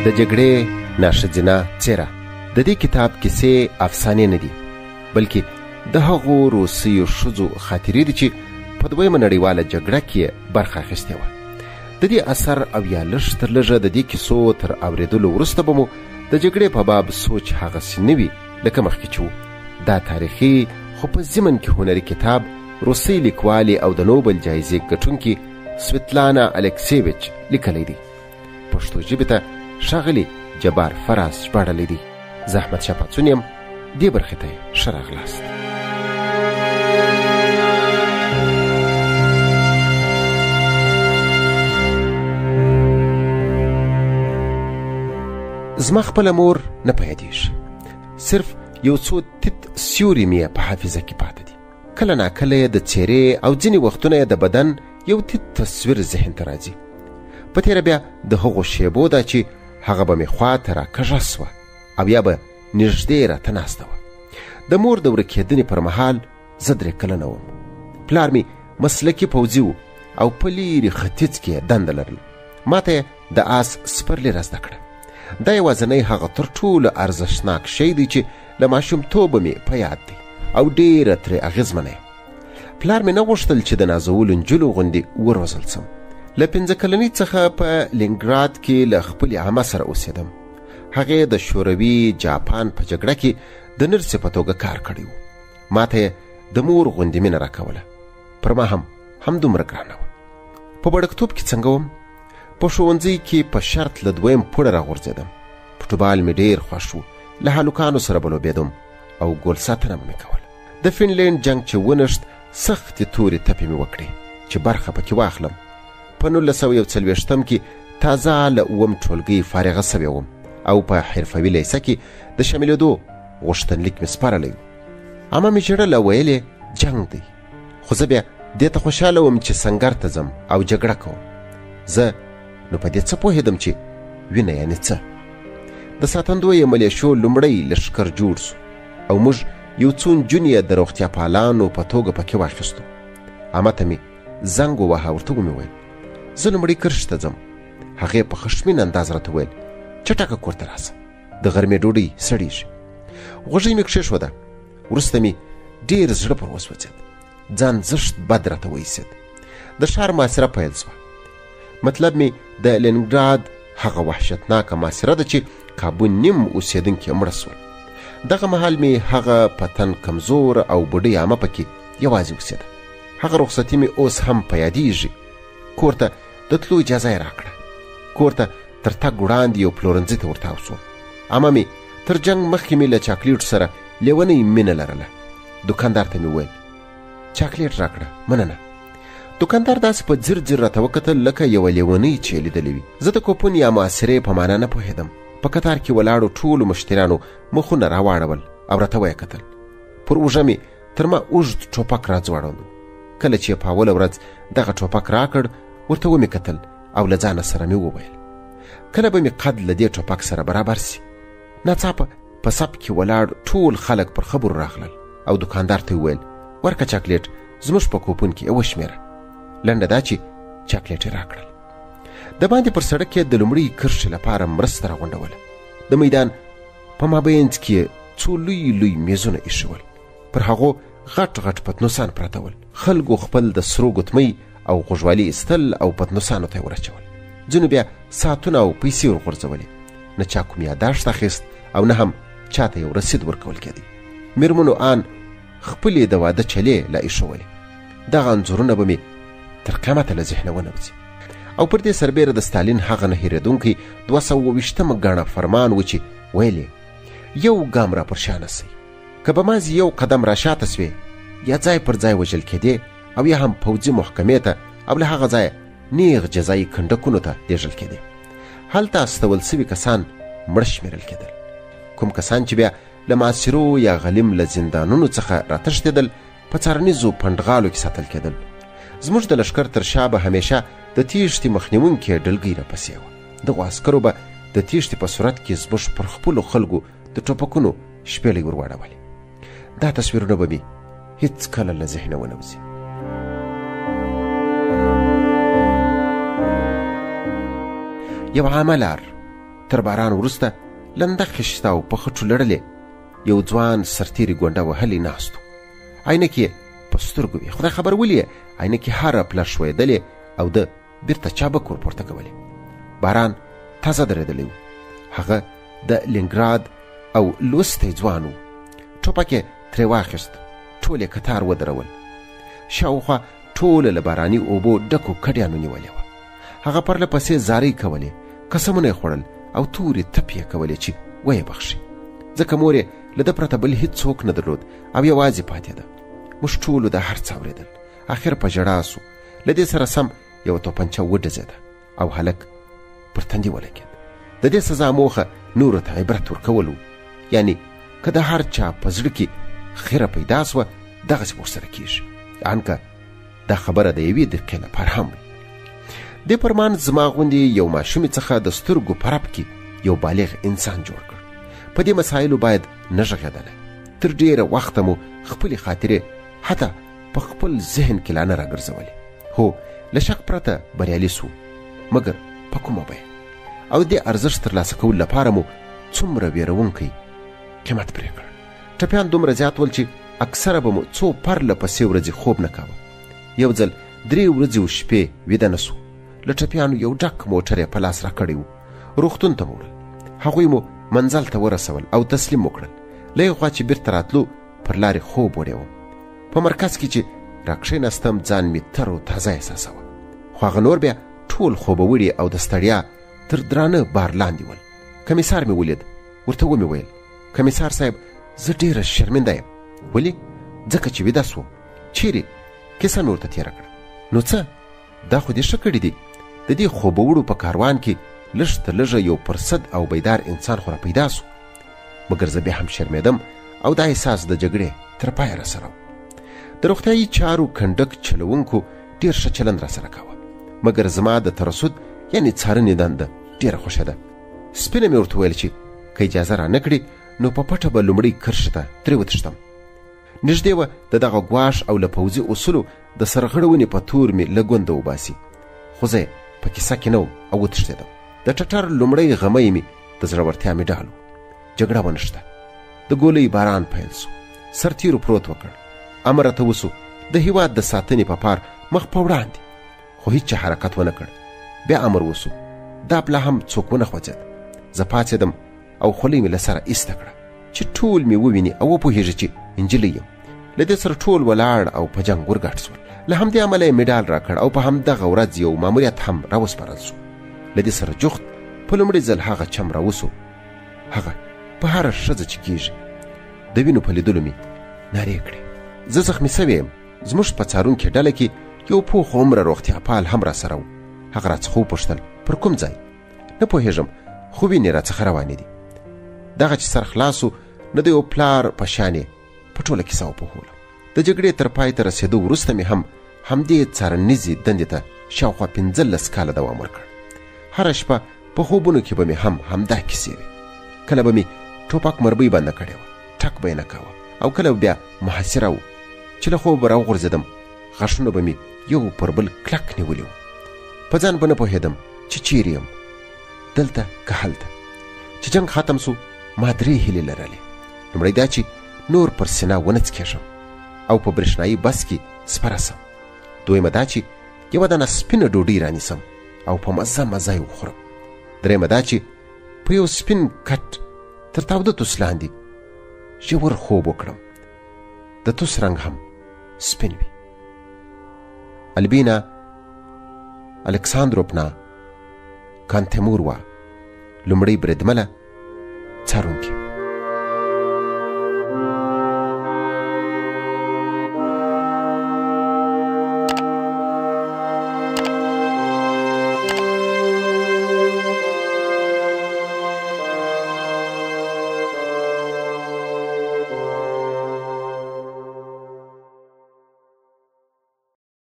د جګړې ناشځنه څېره. د دې کتاب کیسې افسانې نه دي، بلکې د هغو روسیو ښځو خاطرې دي چې په دویمه نړیواله جګړه کې برخه اخیستې وه. د دې اثر او یا لږ تر لږه د دې کیسو تر اورېدلو وروسته به مو د جګړې په باب سوچ هغسې نه وي لکه مخکې چې وو. دا تاریخي خو په ضمن کې هنري کتاب روسي لیکوالې او د نوبل جایزې ګټونکي سویتلانا الکسیویچ لیکلی دی. پښتو ژبې ته ښاغلي جبار فراز ژباړلی دی. زه احمدشاه پاڅون یم. دې برخې ته یې ښه راغلاست. زما خپله مور نه په یادېږي، صرف یو څو تت سیوري مې په حافظه کې پاته دي. کله ناکله یې د څېرې او ځینې وختونه یې د بدن یو تت تصویر ذهن ته راځي. په تېره بیا د هغو شیبو ده چې هغه به مې خواته راکږه سوه او یا به نږدې راته ناسته وه. د مور د ورکېدنې پر مهال زه 3 کلنه وم. پلار مې مسلکي پوځي و او په لیرې ختیځ کې یې دنده لرله. ما ته یې د آس سپرلي را زده کړه. دا یوازنی هغه تر ټولو ارزښتناک شی دی چې له ماشومتوبه مې په یاد دی او ډېره ترې اغېزمنه یم. پلار مې نه غوښتل چې د نازولو نجلو غوندې وروزل سم. له 5 کلنۍ څخه په لینګراد کې له خپلې عمه سره اوسېدم. هغې د شوروي جاپان په جګړه کې د نرسې په توګه کار کړی و. ما ته یې د مور غوندې مینه راکوله. پر ما هم همدومره ګرانه وه. په بړکتوب کې څنګه وم؟ په ښوونځي کې په شرط له 2یم پوړه راغورځېدم. فوټبال مې ډېر خوښ و. له هلکانو سره به لوبېدم او ګول ساتنه مې کوله. د فنلینډ جنګ چې ونښت سختې تورې تپې مې وکړې چې برخه پکې واخلم. په 1941 کې تازه له 9م ټولګۍ فارغه سوی وم او په حرفوي لیسه کې د شاملېدو غوښتنلیک مې سپارلی و. عمه مې ژړله، ویل یې جنګ دی، خو زه بیا دې ته خوشحاله وم چې سنګر ته ځم او جګړه کوم. زه نو په دې څه پوهېدم چې وینه یعنې څه. د ساتندویه ملیشو لومړی لښکر جوړ سو او موږ یو څو نجونې د روغتیا پالانو په توګه پکې واخیستو. عمه ته مې زنګ وواهه، ورته ومې ویل زه لومړی کرښ ته ځم. هغې په خشمین انداز راته ویل چټکه کور ته راسه، د غرمې ډوډۍ سړېږي. غوږۍ مې کښېښوده. وروسته مې ډېر زړه پر وسوځېد. ځان زښت بد راته وایسېد. د ښار محاصره پیل سوه. مطلب مې د لینګراد هغه وحشتناکه محاصره ده چې کابو نیم اوسېدونکي مړه سول. دغه مهال مې هغه په تن کمزور او بوډۍ عمه پکې یوازې اوسېده. هغه رخصتي مې اوس هم په یادېږي. کور ته د تلو اجازه یې راکړه. کور ته تر تګ وړاندې یو پلورنځي ته ورتاو سوم. عمه مې تر جنګ مخکې مې له چاکلیټ سره لیونۍ مینه لرله. دوکاندار ته مې ویل چاکلیټ راکړه، مننه. دوکاندار داسې په ځیر ځیر راته وکتل لکه یوه لیونۍ چې یې لیدلې وي. زه د کوپن یا محاصرې په معنا نه پوهېدم. په کتار کې ولاړو ټولو مشتریانو مخونه راواړول او راته ویې کتل. پر اوږه مې تر ما اوږد ټوپک راځوړندو. کله چې په اوله ورځ دغه ټوپک راکړ ورته ومې کتل او له ځانه سره مې وویل کله به مې قد له دې ټوپک سره برابر سي. ناڅاپه په سب کې ولاړ ټول خلک پر خبرو راغلل او دوکاندار ته وویل ورکه چاکلیټ زموږ په کوپن کې وشمېره. لنډه دا چې چاکلیټ یې راکړل. د باندې پر سړک یې د لومړۍ کرښې لپاره مرسته راغونډوله. د میدان په مابینځ کې څو لوی لوی میزونه ایښول. پر هغو غټ غټ پتنوسان پراته ول. خلکو خپل د سرو ګوتمۍ او غوږوالي ایستل او پتنوسانو ته یې ورچول. ځینو بیا ساعتونه او پیسې ورغورځولې. نه چا کوم یاداشت اخیست او نه هم چاته یو رسید ورکول کېدی. میرمنو آن خپلې د واده چلې لا ایښولې. دغه انځورونه به مې تر قیامته له ذهنه ونوځي. او پر دې سربیره د ستالین هغه نه هېرېدونکی 220 ګڼه فرمان و چې ویل یو ګام را پر شا نسئ. که به مازې یو قدم را شاته سوې یا ځای پر ځای وژل کېدې او یا هم پوځي محکمې ته او له هغه ځایه نیغ جزایي کنډکونو ته لیږل کېدې. هلته استول سوي کسان مړه شمېرل کېدل. کوم کسان چې بیا له معاصرو یا غلیم له زندانونو څخه راتښتېدل په څارنیزو پنډغالو کې ساتل کېدل. زموږ د لښکر تر شا به همیشه د تیښتې مخنیوونکې ډلګۍ راپسې وه. دغو عسکرو به د تیښتې په صورت کې زموږ پر خپلو خلکو د ټوپکونو شپېلۍ ورواړولې. دا تصویرونه به مې هیڅ کله له ذهنه ونوځي. یو عامه لار تر باران وروسته لنده خشته او په خټو لړلې یو ځوان سرتیري ګونډه وهلې ناست و. عینکې یې په سترګو وې. خدای خبر ولې عینکې هره پله ښویېدلې او ده بیرته چابک ورپورته کولې. باران تازه درېدلی و. هغه د لینګراد او لوستی ځوان و. ټوپک یې ترې واخیست. ټول یې کتار ودرول. شاوخوا ټوله له باراني اوبو ډکو کډیانو نیولې وه. هغه پرله پسې زارۍ کولې، قسمونه یې خوړل او تورې تپې یې کولې چې ویې بخښي، ځکه مور یې له ده پرته بل هېڅ څوک نه درلود او یوازې پاتې ده. موږ ټولو د هر څه اورېدل. اخر په ژړا سو. له دې سره سم یوه توپنچه وډزېده او هلک پر تندي ولګېد. د دې سزا موخه نورو ته عبرت ورکول و. یعنې که د هر چا په زړه کې خیره پیدا سوه دغسې ورسره کېږي، ان که دا خبره د یوې دقیقې لپاره هم وي. دې فرمان زما غوندې یو ماشومې څخه د سترګو په رپ کې یو بالغ انسان جوړ کړ. په دې مسایلو باید نه غږېدلی. تر ډېره وخته مو خپلې خاطرې حتی په خپل ذهن کې لا نه راګرځولې. هو، له شک پرته بریالي سو، مګر په کومه بیه؟ او دې ارزښت ترلاسه کولو لپاره مو څومره ویرونکی قیمت پرې کړ. ټپیان دومره زیات ول چې اکثره به مو څو پرله پسې ورځې خوب نه کاوه. یو ځل 3 ورځې و شپې ویده نه سو. له ټپیانو یو ډک موټر یې په لاس راکړی و. روغتون ته مو وړل. هغوی مو منزل ته ورسول او تسلیم وکړل. له یو خوا چې بیرته راتلو پر لارې خوب وړی وم. په مرکز کې چې راکښېناستم ځان مې تر و تازه احساسوه. خو هغه نور بیا ټول خوبه وړي او د ستړیا تر درانه بار لاندې ول. کمیسار مې ولید. ورته ومې ویل کمیسار صاحب زه ډېره شرمنده یم. ولې؟ ځکه چې ویده سوم. چیرې؟ کیسه مې ورته تېره کړه. نو څه؟ دا خو دې ښه کړي دي. د دې خوبه وړو په کاروان کې لږ تر لږه یو پرسد او بیدار انسان خو را پیدا سو. مګر زه بیا هم شرمېدم او دا احساس د جګړې تر پایه راسره و. د روغتیایي چارو کنډک چلوونکو ډېر ښه چلند راسره کاوه. مګر زما د ترسد یعنې څارنې دنده ډېره خوښه ده. سپینه مې ورته ویل چې که اجازه را نه کړي نو په پټه به لومړی کرښې ته ترې وتښتم. نږدې وه د دغه ګواښ او له پوځي اصولو د سرغړونې په تور مې له ګونده وباسي. خو زه په کیسه کې نه وم او وتښتېدم. د ټټر لومړی غمی مې د زړورتیا مډال و. جګړه ونښته. د ګولۍ باران پیل سو. سرتیرو پروت وکړ. امر راته وسو د هېواد د ساتنې په پار مخ په وړاندې. خو هېچا حرکت ونه کړ. بیا امر وسو. دا پله هم څوک ونه خوځېد. زه پاڅېدم او خولۍ مې له سره ایسته کړه چې ټول مې وویني او وپوهېږي چې انجلۍ یم. له دې سره ټول ولاړ او په جنګ ورګډ سول. له همدې امله یې مډال راکړ او په همدغه ورځ یو ماموریت هم راوسپارل سو. له دې سره جوخت په لومړي ځل هغه چم راوسو. هغه په هره ښځه چې کېږي د وینو په لیدلو مې نارې کړې. زه زخمي سوی یم. زموږ په څارونکې ډله کې یو پوخ عمره روغتیا پال هم راسره و. هغه راڅخه وپوښتل پر کوم ځای؟ نه پوهېږم، خو وینې راڅخه روانې دي. دغه چې سر خلاص و نو د یو پلار په شان یې په ټوله کیسه وپوهولم. د جګړې تر پای ته رسېدو وروسته مې هم همدې څارنیزې دندې ته شاوخوا 15 کاله دوام ورکړ. هره شپه په خوبونو کې به مې هم همدا کیسې وې. کله به مې ټوپک مربۍ بنده کړې وه، ټک به یې نه کاوه، او کله بیا محاصره و چې له خوبه راوغورځېدم غاښونه به مې یو پر بل کلک نیولي وو. په ځان به نه پوهېدم چې چیرې یم، دلته که هلته. چې جنګ ختم سو ما 3 هیلې لرلې. لومړی دا چې نور پر سینه ونه څکېږم او په برېښنایي بس کې سپره سم. دویمه دا چې یوه دانه سپینه ډوډۍ رانیسم او په مزه مزه یې وخورم. درېیمه دا چې په یو سپین کټ تر تاوده توس لاندې ژور خوب وکړم. د توس رنګ هم سپین وي. البینا الکساندروپنا کانتیموروا، لومړی بریدمنه څارونکې.